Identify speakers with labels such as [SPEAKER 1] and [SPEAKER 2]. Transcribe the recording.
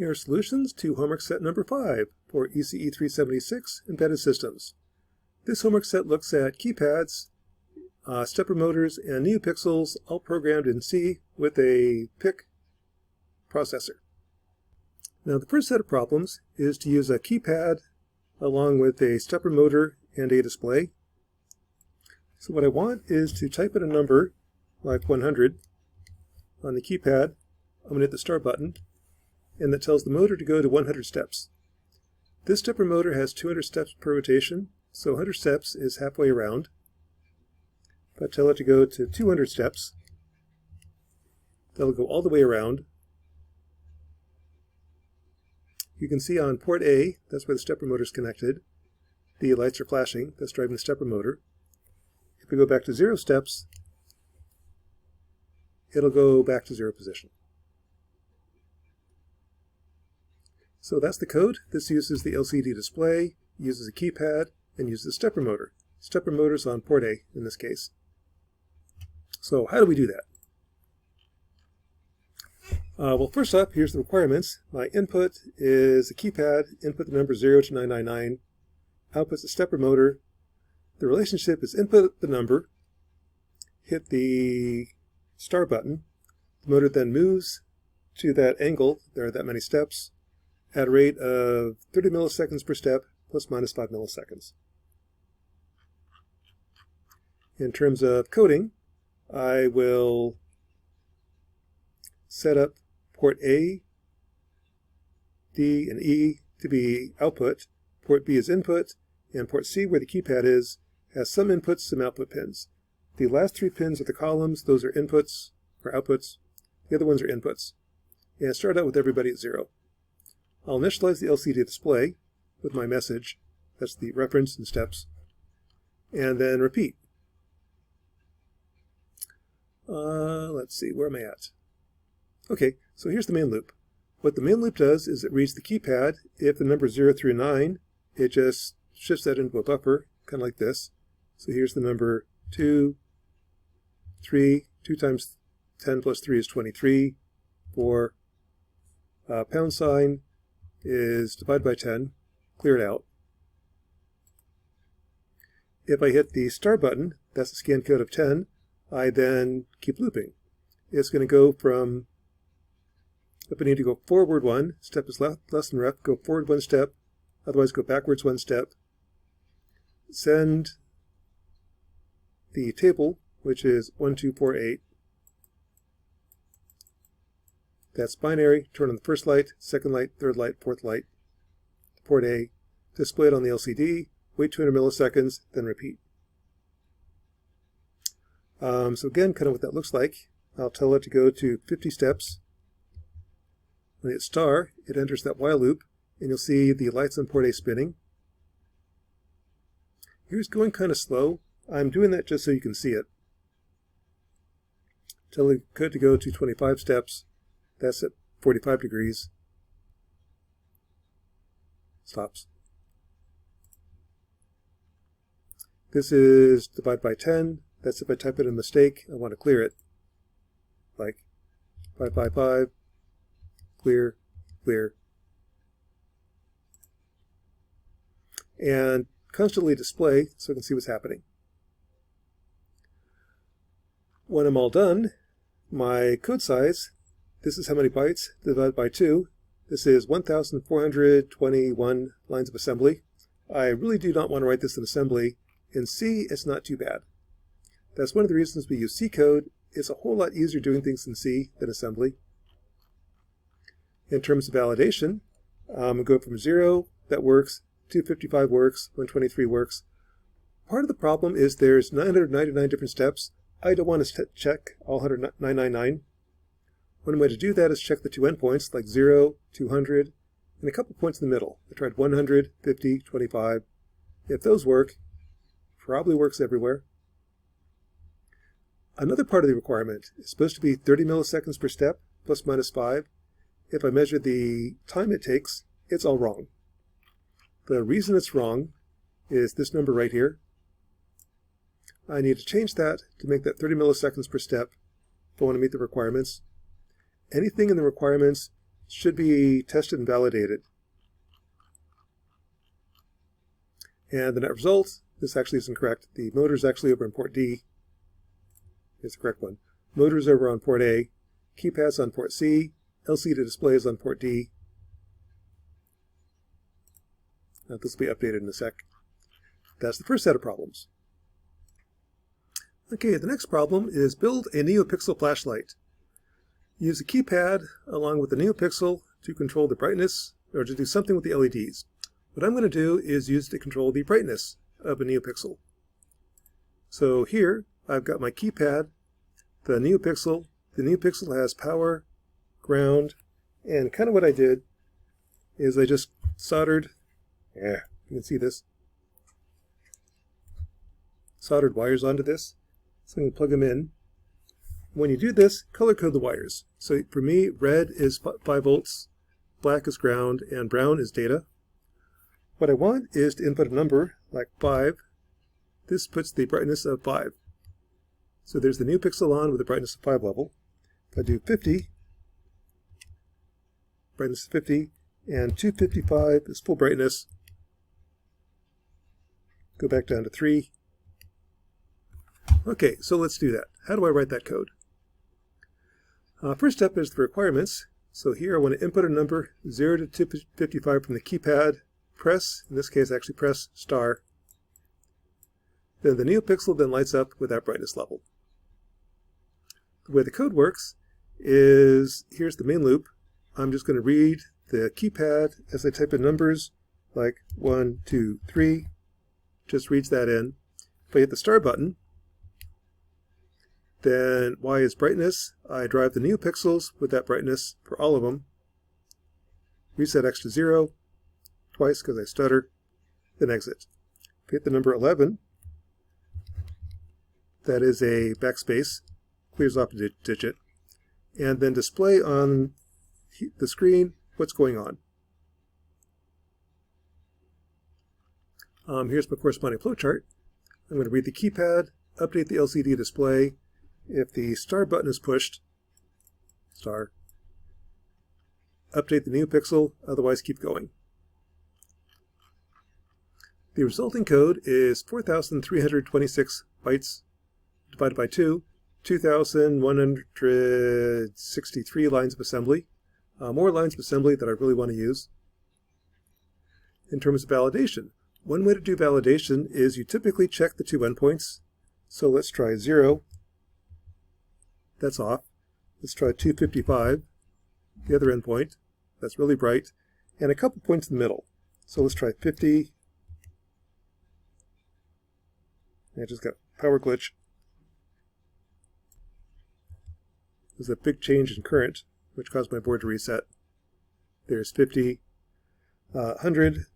[SPEAKER 1] Here are solutions to homework set number 5 for ECE 376 Embedded Systems. This homework set looks at keypads, stepper motors, and NeoPixels all programmed in C with a PIC processor. Now the first set of problems is to use a keypad along with a stepper motor and a display. So what I want is to type in a number like 100 on the keypad. I'm going to hit the start button, and that tells the motor to go to 100 steps. This stepper motor has 200 steps per rotation, so 100 steps is halfway around. If I tell it to go to 200 steps, that'll go all the way around. You can see on port A, that's where the stepper motor is connected, the lights are flashing, that's driving the stepper motor. If we go back to 0 steps, it'll go back to 0 position. So that's the code. This uses the LCD display, uses a keypad, and uses a stepper motor. Stepper motor's on port A in this case. So how do we do that? Well, first up, here's the requirements. My input is a keypad, input the number 0 to 999, output's a stepper motor. The relationship is input the number, hit the start button. The motor then moves to that angle, there are that many steps, at a rate of 30 milliseconds per step, plus minus 5 milliseconds. In terms of coding, I will set up port A, D, and E to be output, port B is input, and port C, where the keypad is, has some inputs, some output pins. The last 3 pins are the columns, those are inputs, or outputs. The other ones are inputs. And start out with everybody at 0. I'll initialize the LCD display with my message, that's the reference and steps, and then repeat. Let's see, where am I at? Okay, so here's the main loop. What the main loop does is it reads the keypad. If the number is 0 through 9, it just shifts that into a buffer, kind of like this. So here's the number 2, 3, 2 times 10 plus 3 is 23, 4, pound sign is divided by 10, clear it out. If I hit the start button, that's a scan code of 10, I then keep looping. It's going to go from, if I need to go forward 1, step is less than ref, go forward 1 step, otherwise go backwards 1 step. Send the table, which is 1248. That's binary, turn on the first light, second light, third light, fourth light, port A, display it on the LCD, wait 200 milliseconds, then repeat. So again, kind of what that looks like. I'll tell it to go to 50 steps. When I hit star, it enters that while loop, and you'll see the lights on port A spinning. Here's going kind of slow. I'm doing that just so you can see it. Tell the code to go to 25 steps. That's at 45 degrees. Stops. This is divide by 10. That's if I type in a mistake, I want to clear it. Like 555, clear, clear. And constantly display so I can see what's happening. When I'm all done, my code size, this is how many bytes divided by 2. This is 1,421 lines of assembly. I really do not want to write this in assembly. In C, it's not too bad. That's one of the reasons we use C code. It's a whole lot easier doing things in C than assembly. In terms of validation, I'm going to go from 0, that works, 255 works, 123 works. Part of the problem is there's 999 different steps. I don't want to check all 999. One way to do that is check the 2 endpoints, like 0, 200, and a couple points in the middle. I tried 100, 50, 25. If those work, probably works everywhere. Another part of the requirement is supposed to be 30 milliseconds per step, plus minus 5. If I measure the time it takes, it's all wrong. The reason it's wrong is this number right here. I need to change that to make that 30 milliseconds per step if I want to meet the requirements. Anything in the requirements should be tested and validated. And the net result, this actually isn't correct. The motor is actually over on port D. It's the correct one. Motor is over on port A. Keypads on port C. LCD display is on port D. This will be updated in a sec. That's the first set of problems. Okay, the next problem is build a NeoPixel flashlight. Use a keypad along with the NeoPixel to control the brightness or to do something with the LEDs. What I'm going to do is use it to control the brightness of a NeoPixel. So here I've got my keypad, the NeoPixel. The NeoPixel has power, ground, and kind of what I did is I just soldered, you can see this, soldered wires onto this. So I'm going to plug them in. When you do this, color code the wires. So for me, red is 5 volts, black is ground, and brown is data. What I want is to input a number like 5. This puts the brightness of 5. So there's the NeoPixel on with the brightness of 5 level. If I do 50, brightness of 50, and 255 is full brightness. Go back down to 3. Okay, so let's do that. How do I write that code? First step is the requirements. So here I want to input a number 0 to 255 from the keypad. Press, in this case actually press star. Then the NeoPixel then lights up with that brightness level. The way the code works is, here's the main loop. I'm just going to read the keypad as I type in numbers like 1, 2, 3. Just reads that in. If I hit the star button, then Y is brightness. I drive the NeoPixels with that brightness for all of them. Reset X to 0, twice because I stutter, then exit. If I hit the number 11, that is a backspace, clears off a digit, and then display on the screen what's going on. Here's my corresponding flowchart. I'm going to read the keypad, update the LCD display. If the star button is pushed, star, update the NeoPixel, otherwise keep going. The resulting code is 4,326 bytes divided by 2, 2,163 lines of assembly. More lines of assembly that I really want to use. In terms of validation, one way to do validation is you typically check the 2 endpoints. So let's try 0. That's off. Let's try 255, the other endpoint. That's really bright. And a couple points in the middle. So let's try 50. I just got power glitch. There's a big change in current, which caused my board to reset. There's 50, 100,